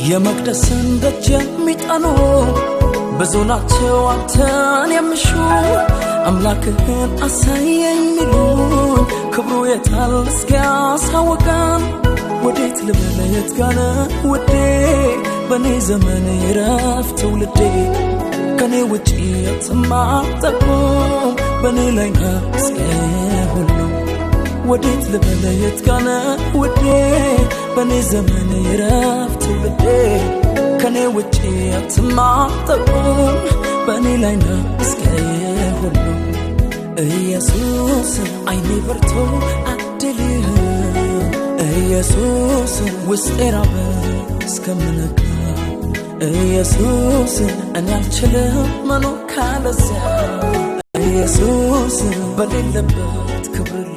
የመቅደስን ደጅ የሚጠኑ ብዙ ናቸው አንተን የሚሹ አምላክህን አሳየኝ ሚሉኝ ክብሩ የታል እስኪያሳውቀን ወዴት ልበል የት ጋር ነው ውዴ በኔ ዘመን ይረፍ ትውልዴ ከኔ ውጪ የትም አትጠቁም በኔ ላይ ነው እስከ ሁሉ ወዴት ልበል የት ጋር ነው ውዴ በኔ ዘመን ይረፍ ትውልዴ ከኔ ውጪ የትም አትጠቁም በኔ ላይ ነው እስከ ሁሉ ኢየሱስ አይኔ በርቶ አድልህ ኢየሱስ ውስጤ ራበ እስከምነጋ ኢየሱስ እኔ አልችልም መኖር ካለዚያ ኢየሱስ በሌለበት ክብር